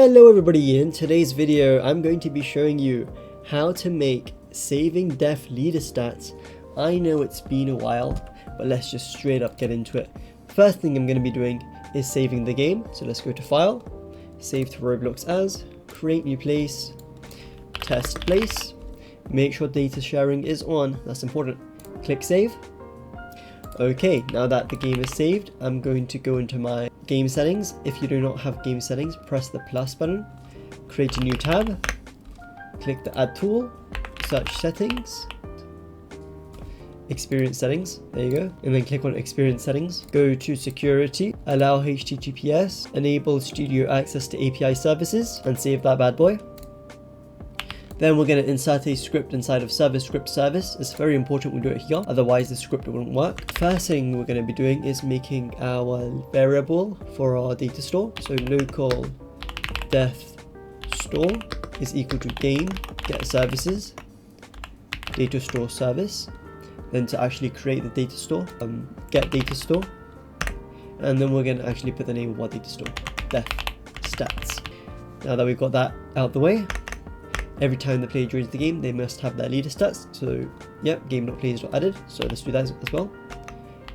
Hello everybody, in today's video I'm going to be showing you how to make saving def leader stats. I know it's been a while, but let's just straight up get into it. First thing I'm going to be doing is saving the game, so let's go to File, Save to Roblox As, Create New Place, Test Place, make sure data sharing is on, that's important, click Save. Okay, now that the game is saved, I'm going to go into my game settings. If you do not have game settings, press the plus button, create a new tab, click the add tool, search settings, experience settings, there you go, and then click on experience settings, go to security, allow HTTPS, enable studio access to API services, and save that bad boy. Then we're going to insert a script inside of service script service. It's very important we do it here, otherwise the script wouldn't work. First thing we're going to be doing is making our variable for our data store. So local def store is equal to game get services data store service. Then to actually create the data store, get data store, and then we're going to actually put the name of our data store, def stats. Now that we've got that out the way, every time the player joins the game, they must have their leader stats. So, yep, game.players.added. So let's do that as well.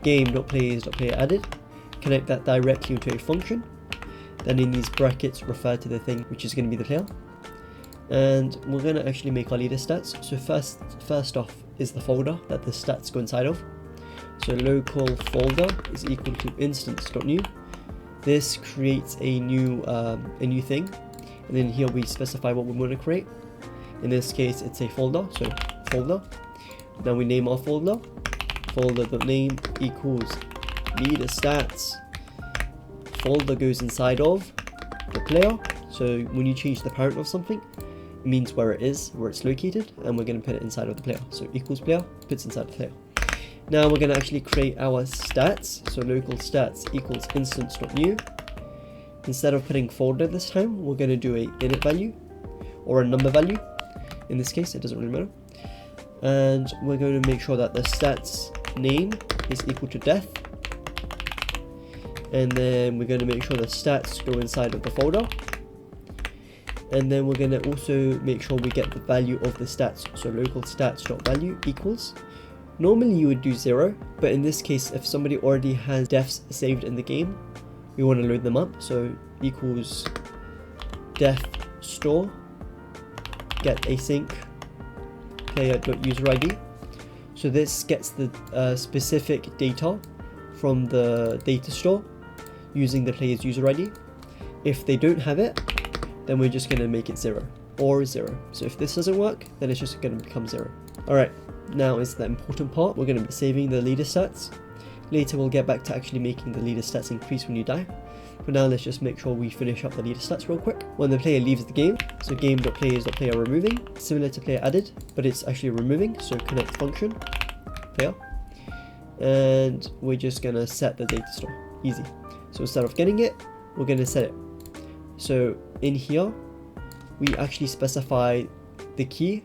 Game.players.player added. Connect that directly into a function. Then in these brackets, refer to the thing which is going to be the player. And we're going to actually make our leader stats. So first off is the folder that the stats go inside of. So local folder is equal to instance.new. This creates a new thing. And then here we specify what we want to create. In this case, it's a folder, so folder. Now we name our folder. Folder.name equals leader stats. Folder goes inside of the player. So when you change the parent of something, it means where it is, where it's located, and we're going to put it inside of the player. So equals player, puts inside the player. Now we're going to actually create our stats. So local stats equals instance.new. Instead of putting folder this time, we're going to do a init value or a number value. In this case, it doesn't really matter. And we're going to make sure that the stats name is equal to def. And then we're going to make sure the stats go inside of the folder. And then we're going to also make sure we get the value of the stats. So local stats.value equals. Normally you would do 0, but in this case, if somebody already has defs saved in the game, we want to load them up. So equals def store get async player.userid. So this gets the specific data from the data store using the player's user ID. If they don't have it, then we're just going to make it 0 or 0. So if this doesn't work, then it's just going to become 0. Alright, now is the important part. We're going to be saving the leader stats. Later we'll get back to actually making the leader stats increase when you die. For now, let's just make sure we finish up the leader stats real quick. When the player leaves the game, so game.players.player removing, similar to player added, but it's actually removing, so connect function, player. And we're just gonna set the data store, easy. So instead of getting it, we're gonna set it. So in here, we actually specify the key,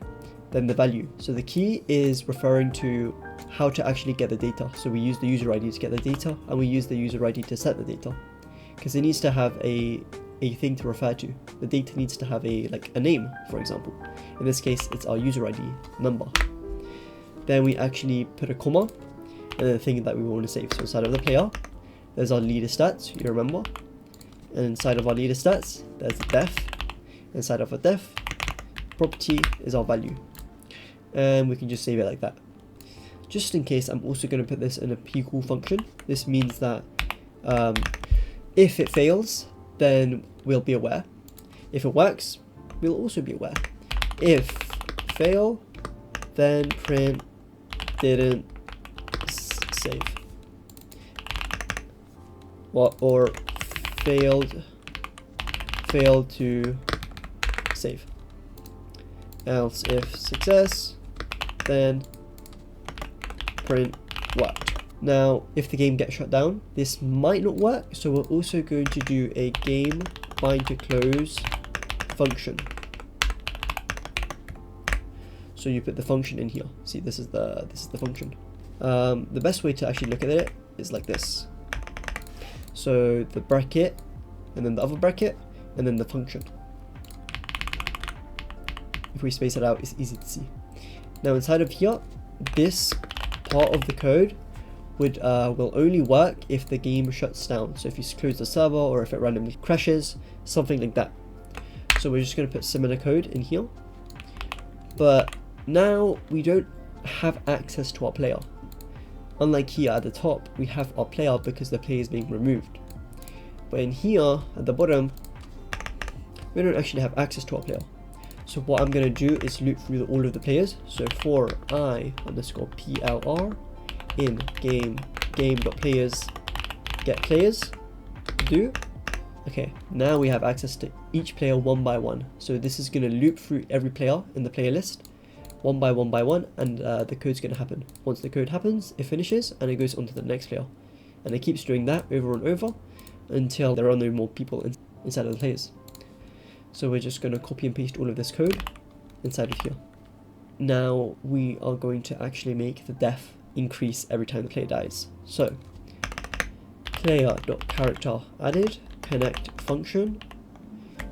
then the value. So the key is referring to how to actually get the data. So we use the user ID to get the data, and we use the user ID to set the data, because it needs to have a thing to refer to. The data needs to have a name, for example. In this case, it's our user ID number. Then we actually put a comma and the thing that we want to save. So inside of the player, there's our leader stats, you remember. And inside of our leader stats, there's the def. Inside of a def, property is our value. And we can just save it like that. Just in case, I'm also going to put this in a pcall function. This means that if it fails, then we'll be aware. If it works, we'll also be aware. If fail, then print didn't save. Or failed to save. Else if success, then print worked. Now, if the game gets shut down, this might not work, so we're also going to do a game bind to close function. So you put the function in here. See, this is the function. The best way to actually look at it is like this. So the bracket and then the other bracket and then the function. If we space it out, it's easy to see. Now inside of here, this part of the code will only work if the game shuts down. So if you close the server or if it randomly crashes, something like that. So we're just going to put similar code in here. But now we don't have access to our player. Unlike here at the top, we have our player because the player is being removed. But in here at the bottom, we don't actually have access to our player. So what I'm going to do is loop through all of the players. So for i_plr in game.players get players do. Okay, now we have access to each player one by one. So this is going to loop through every player in the player list one by one, and the code's going to happen. Once the code happens, it finishes and it goes on to the next player. And it keeps doing that over and over until there are no more people inside of the players. So we're just going to copy and paste all of this code inside of here. Now we are going to actually make the def increase every time the player dies. So player.character added connect function,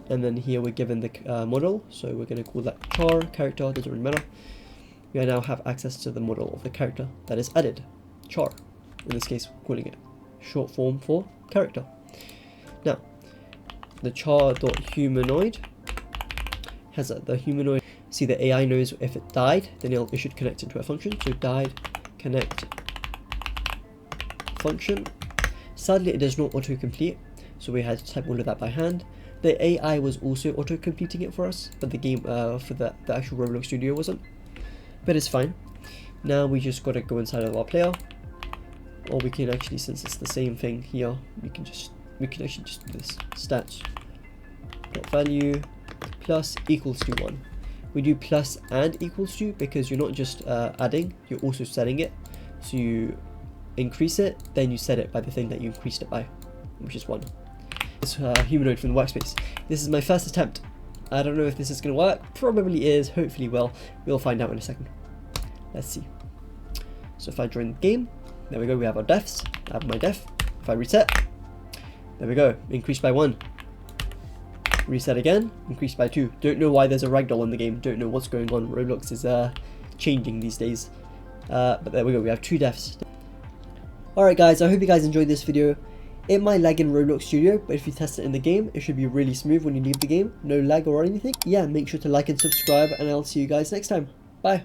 and then here we're given the model, so we're going to call that char character, doesn't really matter. We now have access to the model of the character that is added, char, in this case we're calling it short form for character. Now the char.humanoid has the humanoid. See, the AI knows if it died, then it should connect it to a function. So died connect function. Sadly, it does not autocomplete, so we had to type all of that by hand. The AI was also auto-completing it for us, but the game for the actual Roblox Studio wasn't. But it's fine. Now we just got to go inside of our player, or we can actually, since it's the same thing here, we can actually just do this stats dot value plus equals to 1. We do plus and equals to because you're not just adding, you're also setting it. So you increase it, then you set it by the thing that you increased it by, which is 1. This humanoid from the workspace. This is my first attempt. I don't know if this is going to work. Probably is. Hopefully will. We'll find out in a second. Let's see. So if I join the game, there we go. We have our defs. I have my def. If I reset, there we go. Increased by 1. Reset again. Increased by 2. Don't know why there's a ragdoll in the game. Don't know what's going on. Roblox is changing these days. But there we go. We have 2 defs. Alright guys, I hope you guys enjoyed this video. It might lag in Roblox Studio, but if you test it in the game, it should be really smooth when you leave the game. No lag or anything. Yeah, make sure to like and subscribe, and I'll see you guys next time. Bye.